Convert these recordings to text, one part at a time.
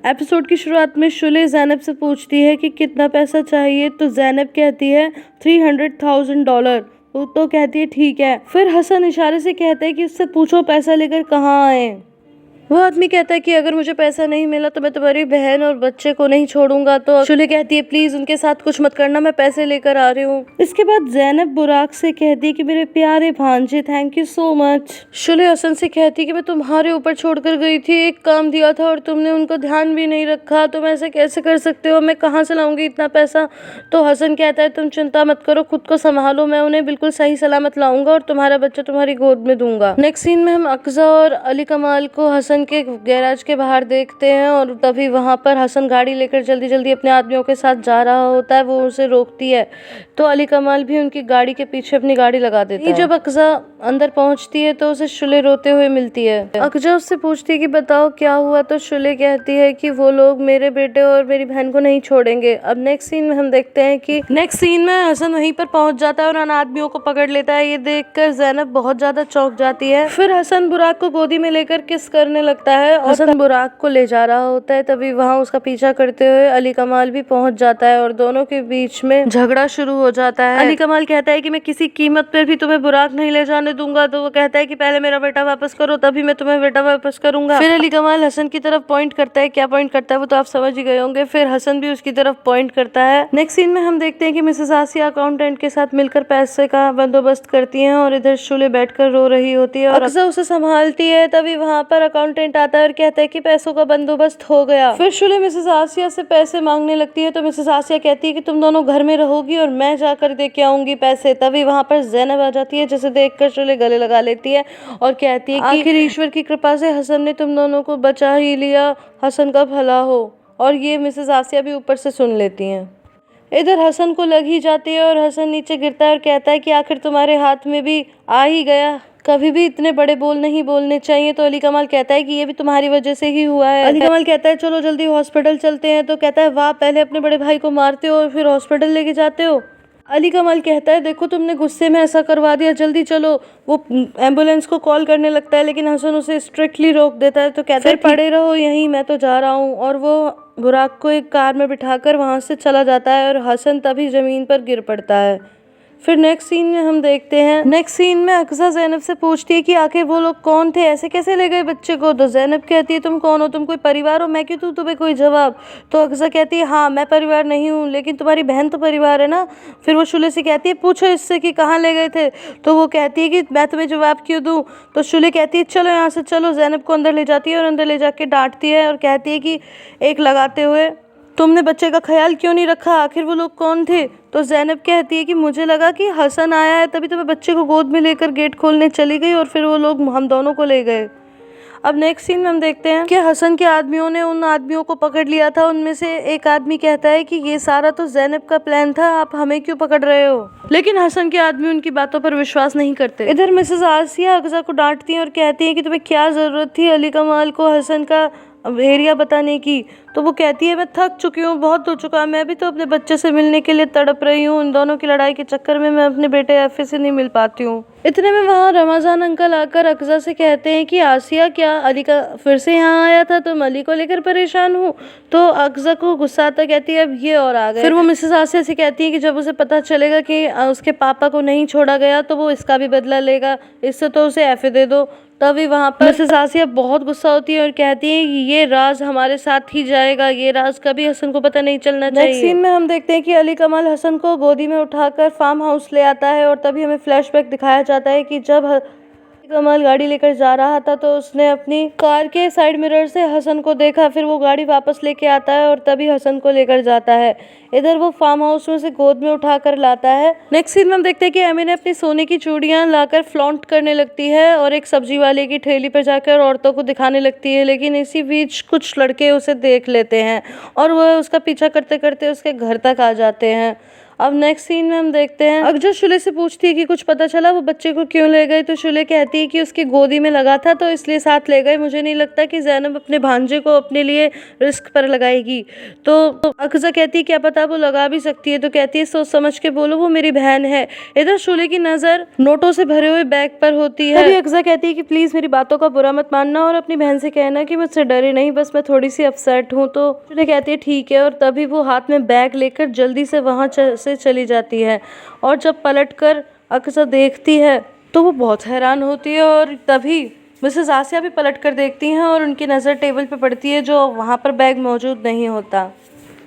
Episode की शुरुआत में शुले ज़ैनब से पूछती है कि कितना पैसा चाहिए, तो ज़ैनब कहती है $300,000। वो तो कहती है ठीक है। फिर हसन इशारे से कहता है कि उससे पूछो पैसा लेकर कहाँ आए। वो आदमी कहता है कि अगर मुझे पैसा नहीं मिला तो मैं तुम्हारी बहन और बच्चे को नहीं छोड़ूंगा। तो शुले कहती है प्लीज उनके साथ कुछ मत करना, मैं पैसे लेकर आ रही हूँ। इसके बाद ज़ैनब बुराक से कहती है कि मेरे प्यारे भांजे, थैंक यू सो मच। शुले हसन से कहती है कि मैं तुम्हारे ऊपर छोड़कर गई थी, एक काम दिया था और तुमने उनको ध्यान भी नहीं रखा, तुम ऐसे कैसे कर सकते हो, मैं कहाँ से लाऊंगी इतना पैसा। तो हसन कहता है तुम चिंता मत करो, खुद को संभालो, मैं उन्हें बिल्कुल सही सलामत लाऊंगा और तुम्हारा बच्चा तुम्हारी गोद में दूंगा। नेक्स्ट सीन में हम अक्जा और अली कमाल को हसन के गैराज के बाहर देखते हैं और तभी वहां पर हसन गाड़ी लेकर जल्दी जल्दी अपने आदमियों के साथ जा रहा होता है। वो उसे रोकती है तो अली कमाल भी उनकी गाड़ी के पीछे अपनी गाड़ी लगा देता है। जब अक्जा अंदर पहुंचती है तो उसे शुले रोते हुए मिलती है। अक्जा उससे पूछती है कि बताओ क्या हुआ, तो शुले कहती है कि वो लोग मेरे बेटे और मेरी बहन को नहीं छोड़ेंगे। अब नेक्स्ट सीन में हम देखते हैं कि हसन वहीं पर पहुंच जाता है और उन आदमियों को पकड़ लेता है। ये देखकर ज़ैनब बहुत ज्यादा चौंक जाती है। फिर हसन बुराक को गोदी में लेकर किस करने लगता है और हसन बुराक को ले जा रहा होता है। तभी वहाँ उसका पीछा करते हुए अली कमाल भी पहुंच जाता है और दोनों के बीच में झगड़ा शुरू हो जाता है। अली कमाल कहता है कि मैं किसी कीमत पर भी तुम्हें बुराक नहीं ले जाने दूंगा। तो वो कहता है कि पहले मेरा बेटा वापस करो, तभी मैं तुम्हें बेटा वापस करूंगा। फिर अली कमाल हसन की तरफ पॉइंट करता है, क्या पॉइंट करता है वो तो आप समझ ही गए होंगे। फिर हसन भी उसकी तरफ पॉइंट करता है। नेक्स्ट सीन में हम देखते हैं कि मिसेस आसिया अकाउंटेंट के साथ मिलकर पैसे का बंदोबस्त करती हैं और इधर शुले बैठकर रो रही होती है और अक्जा उसे संभालती है। तभी वहाँ पर अकाउंटेंट आता है और कहता है कि पैसों का बंदोबस्त हो गया। फिर शुले मिसेस आसिया से पैसे मांगने लगती है तो मिसेस आसिया कहती है कि तुम दोनों घर में रहोगी और मैं जाकर दे के आऊंगी पैसे। तभी वहाँ पर ज़ैनब आ जाती है जिसे देखकर शुले गले लगा लेती है और कहती है कि आखिर ईश्वर की कृपा से हसन ने तुम दोनों को बचा ही लिया, हसन का भला हो। और ये मिसेस आसिया भी ऊपर से सुन लेती हैं। इधर हसन को लग ही जाती है और हसन नीचे गिरता है और कहता है कि आखिर तुम्हारे हाथ में भी आ ही गया, कभी भी इतने बड़े बोल नहीं बोलने चाहिए। तो अली कमाल कहता है कि ये भी तुम्हारी वजह से ही हुआ है। अली कमाल कहता है चलो जल्दी हॉस्पिटल चलते हैं। तो कहता है वाह, पहले अपने बड़े भाई को मारते हो और फिर हॉस्पिटल लेके जाते हो। अली कमाल कहता है देखो तुमने गुस्से में ऐसा करवा दिया, जल्दी चलो। वो एम्बुलेंस को कॉल करने लगता है लेकिन हसन उसे स्ट्रिक्टली रोक देता है। तो कहता है पड़े रहो यहीं, मैं तो जा रहा हूँ। और वो बुराक को एक कार में बिठाकर वहाँ से चला जाता है और हसन तभी जमीन पर गिर पड़ता है। फिर नेक्स्ट सीन में हम देखते हैं, नेक्स्ट सीन में अक्जा ज़ैनब से पूछती है कि आखिर वो लोग कौन थे, ऐसे कैसे ले गए बच्चे को। तो ज़ैनब कहती है तुम कौन हो, तुम कोई परिवार हो, मैं क्यों दूं तुम्हें कोई जवाब। तो अक्जा कहती है हाँ मैं परिवार नहीं हूँ, लेकिन तुम्हारी बहन तो परिवार है ना। फिर वो शुले से कहती है पूछो इससे कि कहाँ ले गए थे। तो वो कहती है कि मैं तुम्हें जवाब क्यों दूँ। तो शुले कहती है चलो यहाँ से चलो। ज़ैनब को अंदर ले जाती है और अंदर ले जाके डांटती है और कहती है कि एक लगाते हुए तुमने बच्चे का ख्याल क्यों नहीं रखा, आखिर वो लोग कौन थे। तो ज़ैनब कहती है कि मुझे लगा कि हसन आया है तभी तो मैं बच्चे को गोद में लेकर गेट खोलने चली गई और फिर वो लोग हम दोनों को ले गए। अब नेक्स्ट सीन में हम देखते हैं कि हसन के आदमियों ने उन आदमियों को पकड़ लिया था। उनमें से एक आदमी कहता है कि ये सारा तो ज़ैनब का प्लान था, आप हमें क्यों पकड़ रहे हो। लेकिन हसन के आदमी उनकी बातों पर विश्वास नहीं करते। इधर मिसेस आसिया अक्जा को डांटती हैं और कहती हैं कि तुम्हें क्या जरूरत थी अली कमाल को हसन का एरिया बताने की। तो वो कहती है मैं थक चुकी हूँ, बहुत हो चुका, मैं भी तो अपने बच्चे से मिलने के लिए तड़प रही हूँ। इन दोनों की लड़ाई के चक्कर में मैं अपने बेटे एफे से नहीं मिल पाती हूँ। इतने में वहाँ रमजान अंकल आकर अक्जा से कहते हैं कि आसिया क्या अली का फिर से यहाँ आया था, तुम अली को लेकर परेशान हूँ। तो अक्जा को गुस्सा आता, कहती है अब ये और आ गए। फिर वो मिसेस आसिया से कहती है कि जब उसे पता चलेगा कि उसके पापा को नहीं छोड़ा गया तो वो इसका भी बदला लेगा, इससे तो उसे एफे दे दो। तभी वहाँ पर मिसेस आसिया बहुत गुस्सा होती है और कहती है कि ये राज हमारे साथ ही जाएगा, ये राज कभी हसन को पता नहीं चलना चाहिए। नेक्स्ट सीन में हम देखते हैं कि अली कमाल हसन को गोदी में उठाकर फार्म हाउस ले आता है और तभी हमें फ्लैशबैक दिखाया जाता है कि जब कमाल गाड़ी लेकर जा रहा था तो उसने अपनी कार के साइड मिरर से हसन को देखा। फिर वो गाड़ी वापस लेके आता है और तभी हसन को लेकर जाता है। इधर वो फार्म हाउस में से गोद में उठा कर लाता है। नेक्स्ट सीन में हम देखते हैं कि एमी ने अपनी सोने की चूड़ियां लाकर फ्लॉन्ट करने लगती है और एक सब्जी वाले की ठेली पर जाकर औरतों को दिखाने लगती है। लेकिन इसी बीच कुछ लड़के उसे देख लेते हैं और वह उसका पीछा करते करते उसके घर तक आ जाते हैं। अब नेक्स्ट सीन में हम देखते हैं अकजा शुले से पूछती है कि कुछ पता चला वो बच्चे को क्यों ले गए, तो शुले कहती है कि उसकी गोदी में लगा था तो इसलिए साथ ले गए, मुझे नहीं लगता कि ज़ैनब अपने भांजे को अपने लिए रिस्क पर लगाएगी। तो अकजा कहती है क्या पता वो लगा भी सकती है, तो कहती है सोच समझ के बोलो, वो मेरी बहन है। इधर शुले की नज़र नोटों से भरे हुए बैग पर होती है। तभी अकजा कहती है कि प्लीज़ मेरी बातों का बुरा मत मानना और अपनी बहन से कहना कि मुझसे डरे नहीं, बस मैं थोड़ी सी अपसेट हूँ। तो शुले कहती है ठीक है, और तभी वो हाथ में बैग लेकर जल्दी से वहाँ से चली जाती है। और जब पलटकर अकजा देखती है तो वो बहुत हैरान होती है, और तभी मिसेस आसिया भी पलट कर देखती हैं और उनकी नज़र टेबल पे पड़ती है जो वहाँ पर बैग मौजूद नहीं होता।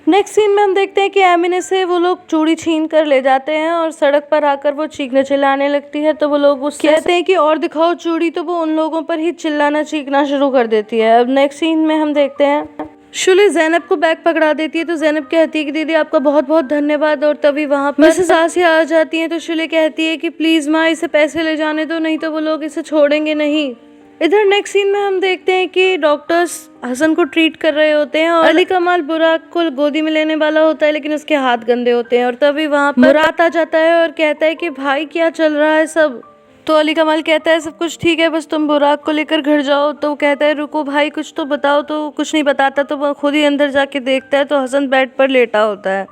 नेक्स्ट सीन में हम देखते हैं कि एमिने से वो लोग चूड़ी छीन कर ले जाते हैं और सड़क पर आकर वो चीखने चिल्लाने लगती है। तो वो लोग उससे कहते हैं कि और दिखाओ चूड़ी, तो वो उन लोगों पर ही चिल्लाना चीखना शुरू कर देती है। अब नेक्स्ट सीन में हम देखते हैं शुले ज़ैनब को बैग पकड़ा देती है, तो ज़ैनब कहती है कि दीदी आपका बहुत बहुत धन्यवाद। और तभी वहाँ पर मिसेस आसिया आ जाती हैं, तो शुले कहती है कि प्लीज़ माँ इसे पैसे ले जाने दो, नहीं तो वो लोग इसे छोड़ेंगे नहीं। इधर नेक्स्ट सीन में हम देखते हैं कि डॉक्टर्स हसन को ट्रीट कर रहे होते हैं और अली कमाल बुराक को गोदी में लेने वाला होता है, लेकिन उसके हाथ गंदे होते हैं। और तभी वहाँ पर मुराद आ जाता है और कहता है कि भाई क्या चल रहा है सब। तो अली कमाल कहता है सब कुछ ठीक है, बस तुम बुराक को लेकर घर जाओ। तो कहता है रुको भाई कुछ तो बताओ, तो कुछ नहीं बताता। तो वो खुद ही अंदर जाके देखता है तो हसन बेड पर लेटा होता है।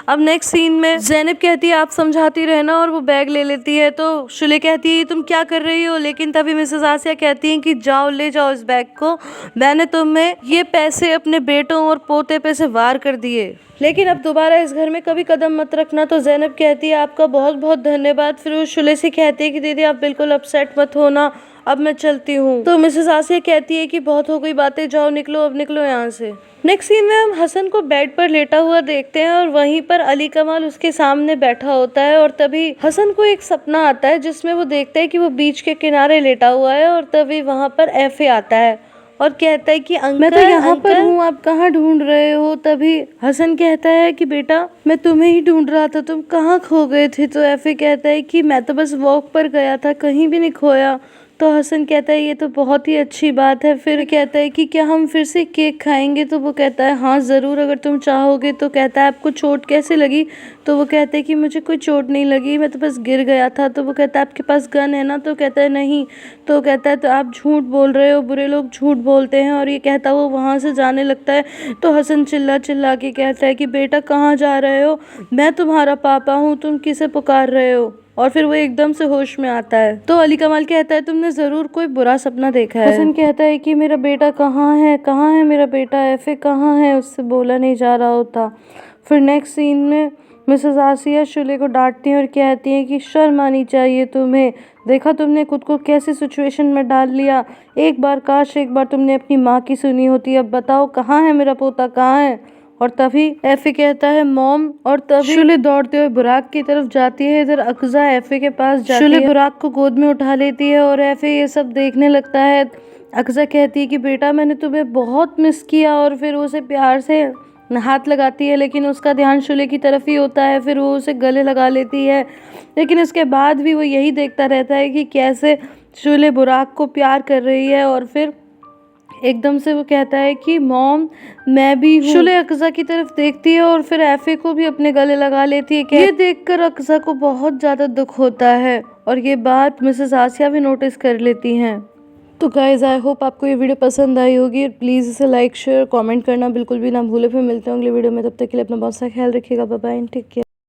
अब नेक्स्ट सीन में ज़ैनब कहती है आप समझाती रहना, और वो बैग ले लेती है। तो शुले कहती है तुम क्या कर रही हो, लेकिन तभी मिसेस आसिया कहती हैं कि जाओ ले जाओ इस बैग को, मैंने तुम्हें ये पैसे अपने बेटों और पोते पे से वार कर दिए, लेकिन अब दोबारा इस घर में कभी कदम मत रखना। तो ज़ैनब कहती है आपका बहुत बहुत धन्यवाद। फिर वो शुले से कहती है कि दीदी आप बिल्कुल अपसेट मत होना, अब मैं चलती हूँ। तो मिसेस आसिया कहती है कि बहुत हो गई बातें, जाओ निकलो, अब निकलो यहाँ से। नेक्स्ट सीन में हम हसन को बेड पर लेटा हुआ देखते हैं और वहीं पर अली कमाल उसके सामने बैठा होता है। और तभी हसन को एक सपना आता है जिसमें वो देखता है कि वो बीच के किनारे लेटा हुआ है, और तभी वहाँ पर एफए आता है और कहता है कि अंकल मैं तो यहाँ पर हूँ, आप कहाँ ढूंढ रहे हो। तभी हसन कहता है कि बेटा मैं तुम्हें ही ढूंढ रहा था, तुम कहाँ खो गए थे। तो एफए कहता है कि मैं तो बस वॉक पर गया था, कहीं भी नहीं खोया। तो हसन कहता है ये तो बहुत ही अच्छी बात है। फिर कहता है कि क्या हम फिर से केक खाएंगे। तो वो कहता है हाँ ज़रूर अगर तुम चाहोगे। तो कहता है आपको चोट कैसे लगी। तो वो कहता है कि मुझे कोई चोट नहीं लगी, मैं तो बस गिर गया था। तो वो कहता है आपके पास गन है ना। तो कहता है नहीं। तो कहता है तो आप झूठ बोल रहे हो, बुरे लोग झूठ बोलते हैं। और ये कहता वो वहाँ से जाने लगता है। तो हसन चिल्ला चिल्ला के कहता है कि बेटा कहाँ जा रहे हो, मैं तुम्हारा पापा हूँ, तुम किसे पुकार रहे हो। और फिर वो एकदम से होश में आता है। तो अली कमाल कहता है तुमने ज़रूर कोई बुरा सपना देखा है। हसन कहता है कि मेरा बेटा कहाँ है मेरा बेटा, एफए कहाँ है, उससे बोला नहीं जा रहा होता। फिर नेक्स्ट सीन में मिसेस आसिया शुले को डांटती हैं और कहती हैं कि शर्म आनी चाहिए तुम्हें, देखा तुमने खुद को कैसे सिचुएशन में डाल लिया, एक बार काश एक बार तुमने अपनी माँ की सुनी होती। अब बताओ कहाँ है मेरा पोता, कहाँ है। और तभी एफे कहता है मॉम, और तभी शुले दौड़ते हुए बुराक की तरफ जाती है। इधर अकजा एफे के पास जाती है, शुले बुराक को गोद में उठा लेती है और एफे ये सब देखने लगता है। अकजा कहती है कि बेटा मैंने तुम्हें बहुत मिस किया, और फिर उसे प्यार से हाथ लगाती है, लेकिन उसका ध्यान शुले की तरफ ही होता है। फिर वो उसे गले लगा लेती है, लेकिन इसके बाद भी वो यही देखता रहता है कि कैसे शुले बुराक को प्यार कर रही है। और फिर एकदम से वो कहता है कि मॉम मैं भी हूँ। शुले अकजा की तरफ देखती है और फिर एफे को भी अपने गले लगा लेती है। ये देखकर अकजा को बहुत ज़्यादा दुख होता है, और ये बात मिसेस आसिया भी नोटिस कर लेती हैं। तो गाइज आई होप आपको ये वीडियो पसंद आई होगी। प्लीज़ इसे लाइक शेयर कमेंट करना बिल्कुल भी ना भूले। फिर मिलते हैं अगले वीडियो में, तब तक के लिए अपना बहुत सा ख्याल रखिएगा। Bye bye, take care.